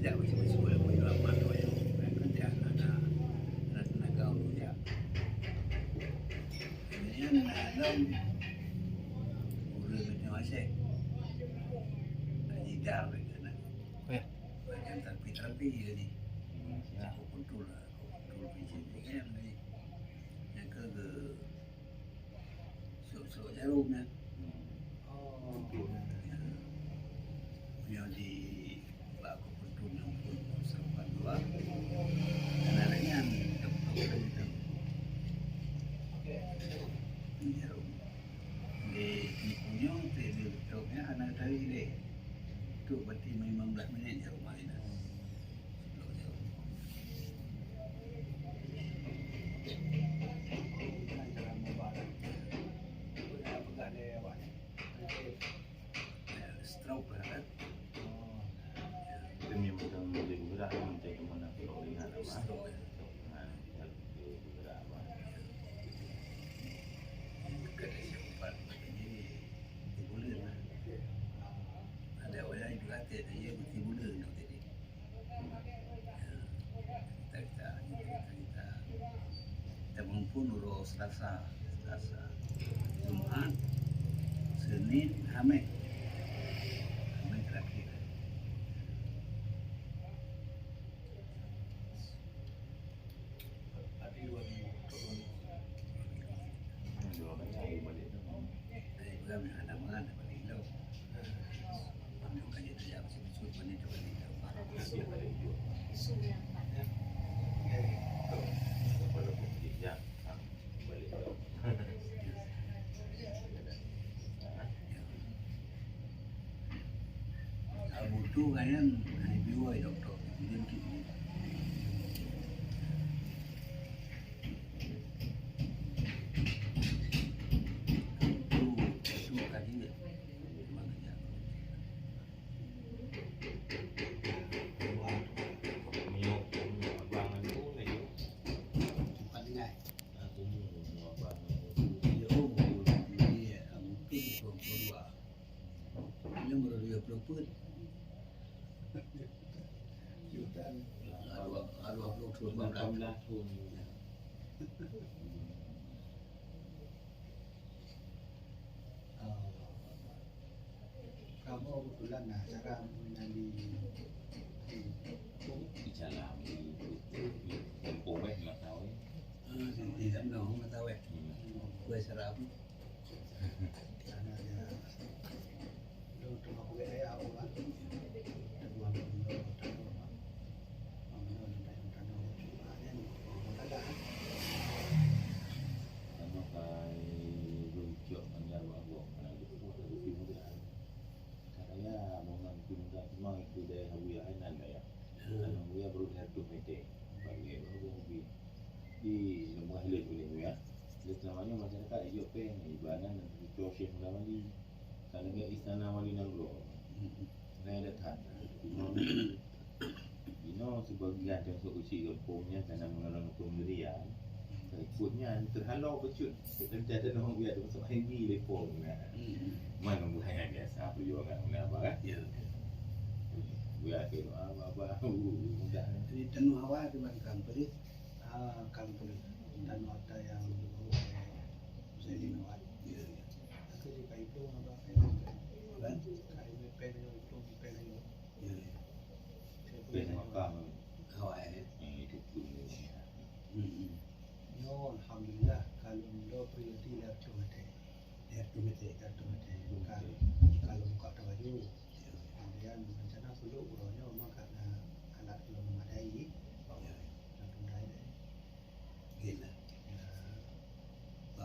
ajak bersama-sama boleh ramai yang kerja anak kau dia. Kemudian dalam urus macam masih jidar kan. Macam terapi jadi. Aku kontrol lah, kontrol macam ni kan ni. Yang ke sok jarumnya. Yang di aku kontrol yang pun sampai dua. Dan adanya dokter itu jarum. Di punya di dokternya anak tadi deh. Itu berarti 15 minit jarum main. Stroke lah kan. Itu memang macam dia bergerak macam mana kalau lihat apa. Stroke ya. Dia bergerak apa. Kena sempat jadi tibulan lah. Ada orang juga kata dia tibulan tu tadi. Kita pun urus Selasa, Jumaat, Senin, Khamis. Khamis terakhir. Dua kali balik tu. Saya juga ada mengan balik tu. Untuk kaji tu yang sebut balik tu balik tu. Dia balik juga. Walaupun dia balik tu. Butuh kan biwa doktor. Kemudian kita itu kaji makanya Miok abang tu lagi. cepat dengar. Aku mu abang. Dia dia mungkin 22. Dia baru 20 jutaan. Ada 20 18 tahun. Kamu kebetulan nah cara mengenali Bicara di Kampung nak tahu. Tidak tahu nggak tahu ya. Gue serap. karena dia lu tuh aku gaya aku kan kedua menurut Ano kay Rujo ang yawa ko na lupo sa lupo mo dyan. Kaya mo nang pinunta mo ito dahil hawiya ay nandaya. Ano hawiya bro na ito pwede. Bagi mo di mga hilig ko niyo ya. Lihat namanya masyarakat iyo pe ibanan itu syekh namanya talaga istana wali ng bro. Na datang. Sebagian termasuk usi kampungnya karena mengalami pemberian ikutnya terhalau pecut dan ada orang biar masuk heavy telefon mana mulai biasa perjuangan apa kan Ya. biar ke apa mudah Jadi tenu awal di bangkang tadi. kalau dan ada yang saya dinawat Ya. aku jika itu apa Kan? kayu pen itu pen itu Ya. ben makam Awal ya. itu pun no alhamdulillah kalau lo priority lihat cuma deh Ya tu betul. lihat cuma deh kalau buka baju kemudian rencana dulu uronya memang karena alat belum memadai Ya. dan memadai Gila. ya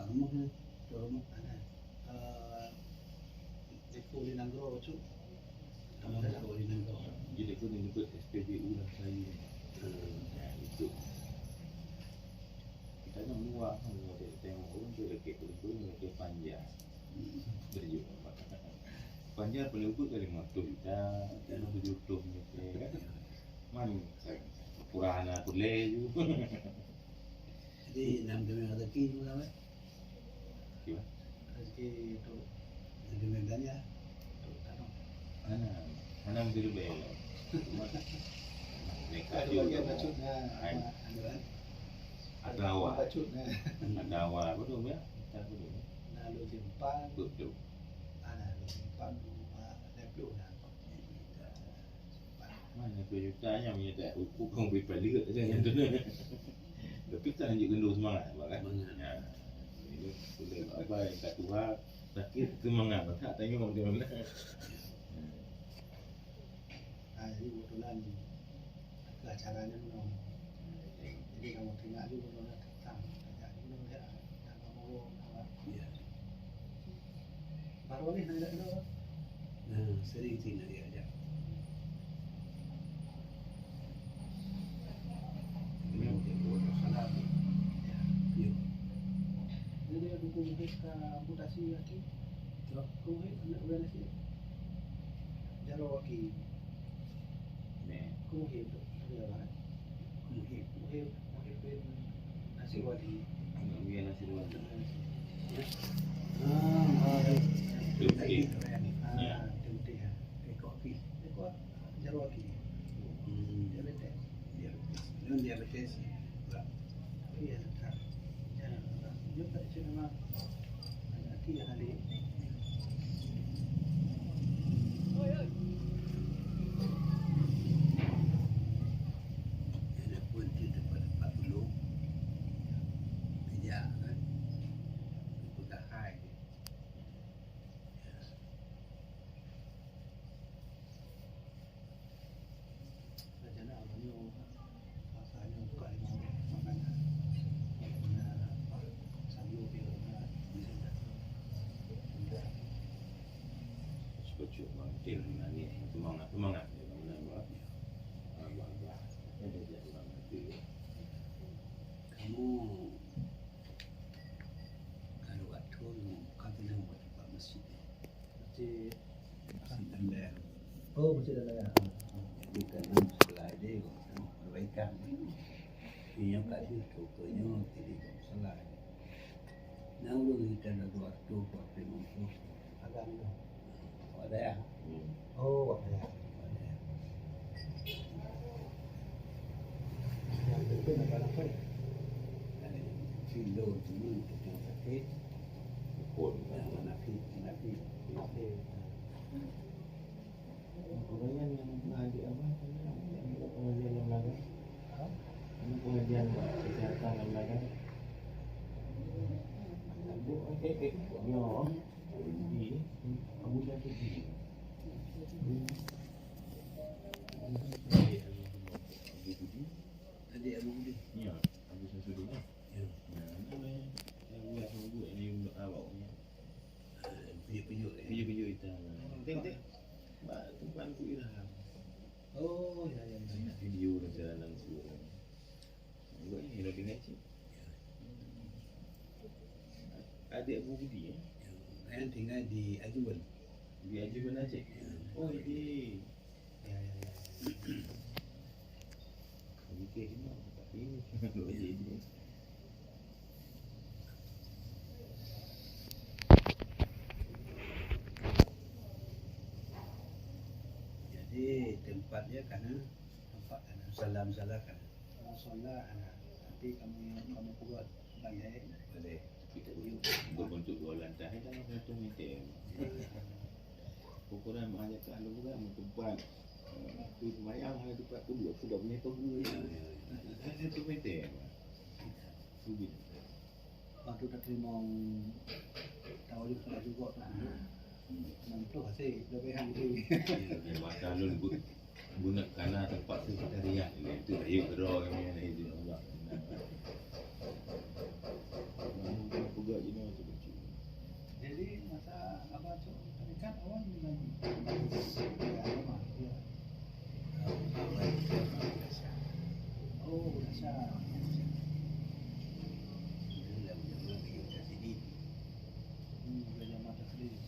Rumah ni. Rumah. ada di Puli Nanggro baju Kamu dah tahu ini kau. jadi pun ini SPBU lah saya itu kita nak luar kalau dia tengok orang tu lelaki tu lelaki panjang berjumpa panjang paling ukut kali 50 juta dan 7 juta kan man purana pule ju Jadi nam demi rezeki tu apa? kira rezeki itu Demi belanja. itu tanam ana mesti lebih Nekat Ada juga. bagian bacut Kan? Ada awak. bacut Ada awak betul ya? Tak betul. lalu simpan Betul. lalu simpan leplu Mana penyutanya punya tak ukur kau beri paling ke macam tu. Tapi kita lanjut gendut semangat kan? Ya. Ini boleh apa yang kat Tuhan sakit semangat tak tengok dia mana. jadi kebetulan ke acaranya memang jadi kamu tengok juga memang tentang jadi memang ya tak mau Ya. baru ni nak ada Nah, sering sih nak diajak. Memang dia buat salah. ya Ya. jadi ada buku ke amputasi lagi Tu. kau nak buat nasi jaro lagi Ni. kau hidup dia lah Mungkin. Muhib bin nasi wali. Biar nasi luar. Lagi. Ya. Tempe ya. Kopi. Ekor jaro lagi. Dia betul. Dia. Dan dia betul sih. Iya tak. Jangan. Dia tak cuma lagi yang ada. Ada pun dia dapat 40. Kerja kan. Itu dah high. Jangan awalnya asalnya bukan makanan. Sayur dia Sekejap mantil ni semangat dia mana buat. Abang-abang. Ada jadi mantil. Kamu kalau waktu kau bilang buat tempat masjid. Masjid. Masjid Anda. Oh, masjid ada. Jadi kalau sebelah dia perbaikan. Ini yang kat situ contohnya jadi salah. Nah, ulun kita ada waktu buat pemangku. Agak ni. Ada ya. Oh, ada. Ada ya. Yang penting apa? Ada kilo dulu kita sakit. Pun. Nafi. Okey. Pengajian yang mengaji apa? Pengajian yang mana? Pengajian kesihatan yang mana? Ya. Ini Abu Dhabi. Tadi Abu Budi. Ya, Abu Samsudin. Ya. Yang buat semua ini untuk awak punya. Pujuk-pujuk ya. Video kita. Tengok. Tuan ku Irham. Oh, ya ya ya. Video perjalanan suara. Buat ni nak dengar cik. Adik Abu Budi Yang tinggal di Ajuban. Dia aja benar cik. Oh ini. Ya ya ya. Okey ini tak ini. Dua jadi. Jadi tempatnya karena Nampak kan? salam-salah kan. Solat nanti kamu buat banyak. Boleh. Kita berbentuk dua lantai dalam 1 meter. Ukuran banyak kalau bukan tempat tu semayang ada tempat tu dia sudah punya tunggu Ya, ya. ya. 1 meter. Sudin. Waktu tak terima tahu juga juga tak. Nanti kasih lebihan tu. Yang masa lu gunakan tempat sekretariat itu ayo draw yang ini dia buat. Pegak ini macam tu. Jadi masa apa tu terikat awal dengan rumah dia. Oh, dasar. Belajar mata sendiri.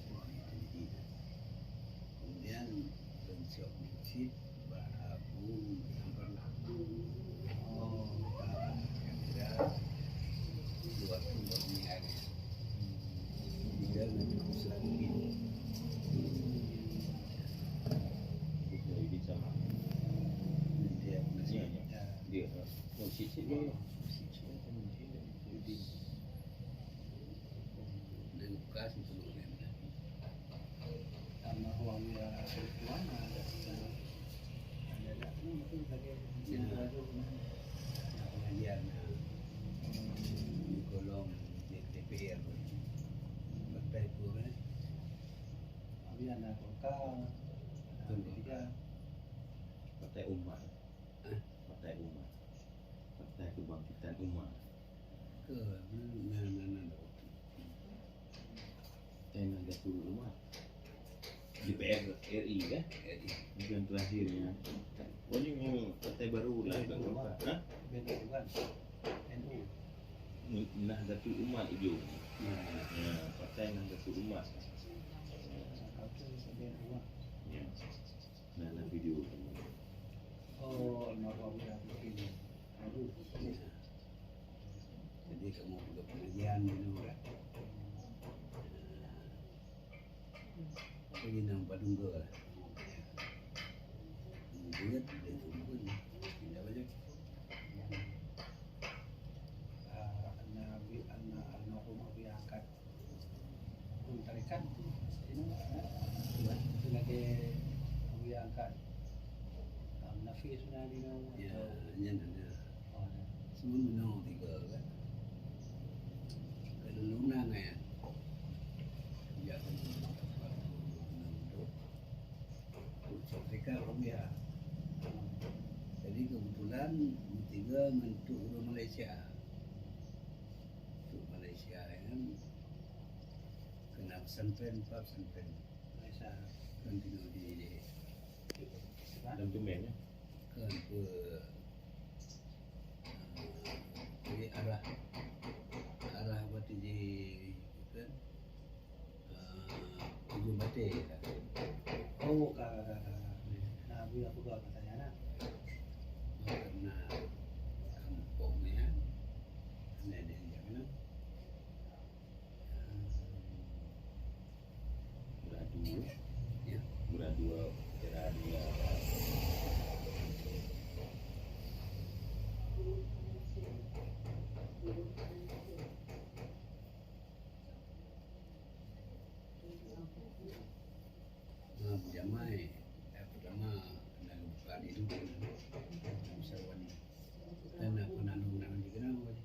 Kemudian bentuk masjid berabu berlaku. Oh, Kira-kira 20 hari. Tinggal nanti selagi Jadi sama. dia masih Jadi sisi temuji di dan bekas itu boleh. tanah uang ya tuan ada mungkin sebagai Pengajian di kolom DPR partai itu kan. abi anak lokal tiga Partai Umat. Partai Umat. Partai Kebangkitan Umat. Ke mana Nahdlatul Umat. DPR RI kan? Bukan terakhirnya. Oh ini memang partai baru lah. Hah? beda bukan NU Nahdlatul Umat itu. Nah, partai Nahdlatul Umat. kalau itu beda Ya. Nah, video. oh almarhum ya begini aduh jadi kamu juga pengajian dulu kan. Pergi nang Padungga lah. Duit dia tunggu ni. Tidak banyak. anak almarhum abi angkat tarikan ini sebagai abi angkat Nafi sudah di nama Ya, yang ada. oh Semua menang tiga kan. Kalau lunak ya. Ya kan. Mereka Romia. Jadi kebetulan tiga mentuk orang Malaysia. Untuk Malaysia kan kena pesantren, pesantren Malaysia kan tinggal di Dan tumbennya. kan jadi arah berarti di kan ujung batik lah. oh nah abi aku gak katanya nak Karena kampungnya ada yang mana Beradu. ya Beradu dia. jamai pertama kena buka di dulu bisa wani dan aku nak juga nama wani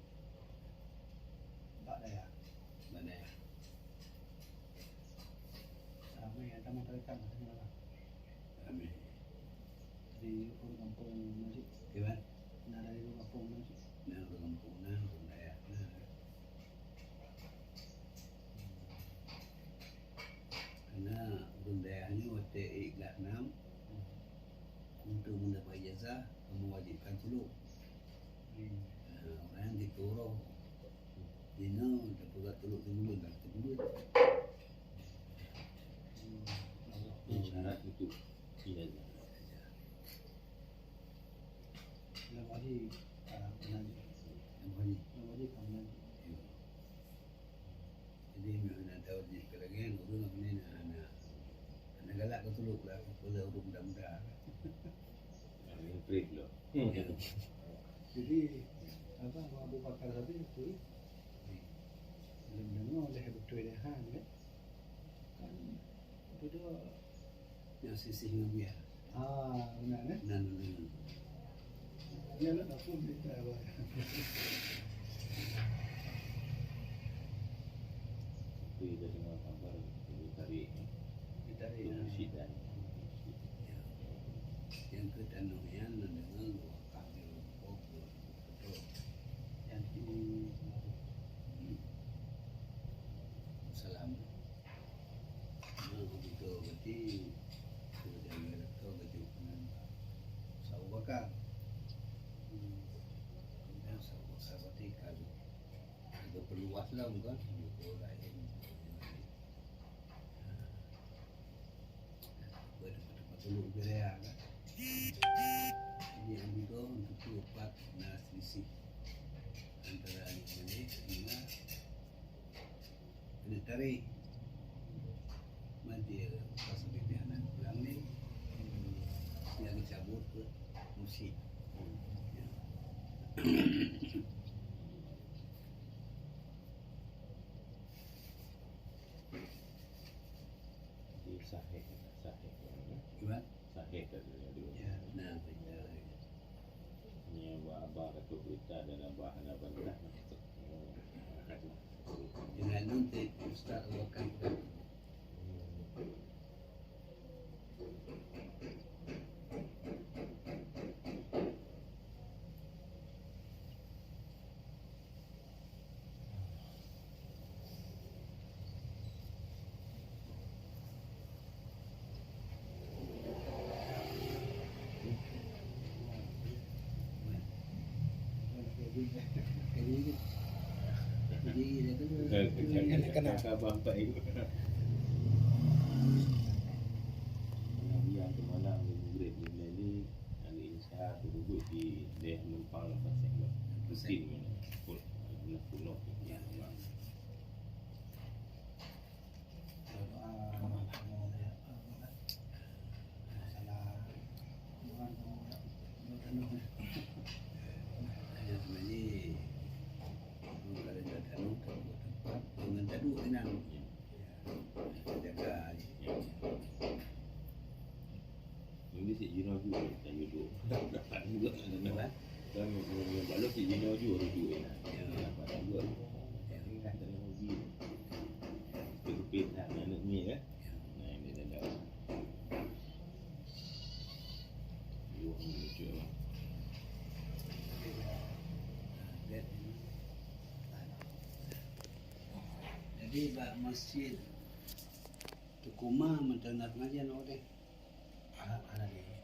tak ada ya mana ya apa yang tamu tarikan katanya lah kami di kampung masjid kewan nah dari kampung masjid nang kampung nang dayak karena bundayanya waktu ikhlas 6 untuk mendapat ijazah kamu wajibkan dulu orang ditoro dina dapat teluk dulu dan dulu Syarat untuk ijazah. yang wajib menanti yang wajib yang wajib menanti jadi nak tahu di sekarang urang apa ni nak galak ke teluk lah kalau urang muda-muda Ini break loh. jadi apa Abu Bakar tadi itu belum dengar oleh betul dia kan itu dia yang sisi dengan dia benar kan nan dia nak pun kita apa Tapi jadi mau kabar dari ditarik Syiddan. yang ke tanah yang dengan kami betul yang di salam begitu berarti sudah mereka kejutan Abu Bakar kemudian Abu Bakar berarti kalau ada perluas lah bukan itu lain berdekat dulu berea kan ini ambil untuk keempat nah selisih antara ini dengan kena tarik dia pas pimpinan pulang ni yang dicabut ke musik ya. sahih Gimana? sahih kata dia. Ya. Nah, benar. Ni abah kata berita dalam bahan abang dah masuk. Dengan nanti Ustaz akan Abang tak ikut. Yang kemalam di Grade ni ada insya duduk di daerah Lempang lepas saya pusing pun pulau Ya, ya. Hanya sebenarnya kalau dah tahu tempat dengan tadu enak. Jaga. Ini si Jino juga tak duduk. Dapat juga Apa? kan kalau si Jino juga duduk enak. Ya. Dapat juga. Yang kan dalam hobi. Kepit nak anak ni kan. Nah ini dah dah. Yo lucu. Jadi bak masjid Tukuma mendengar pengajian orang Anak dia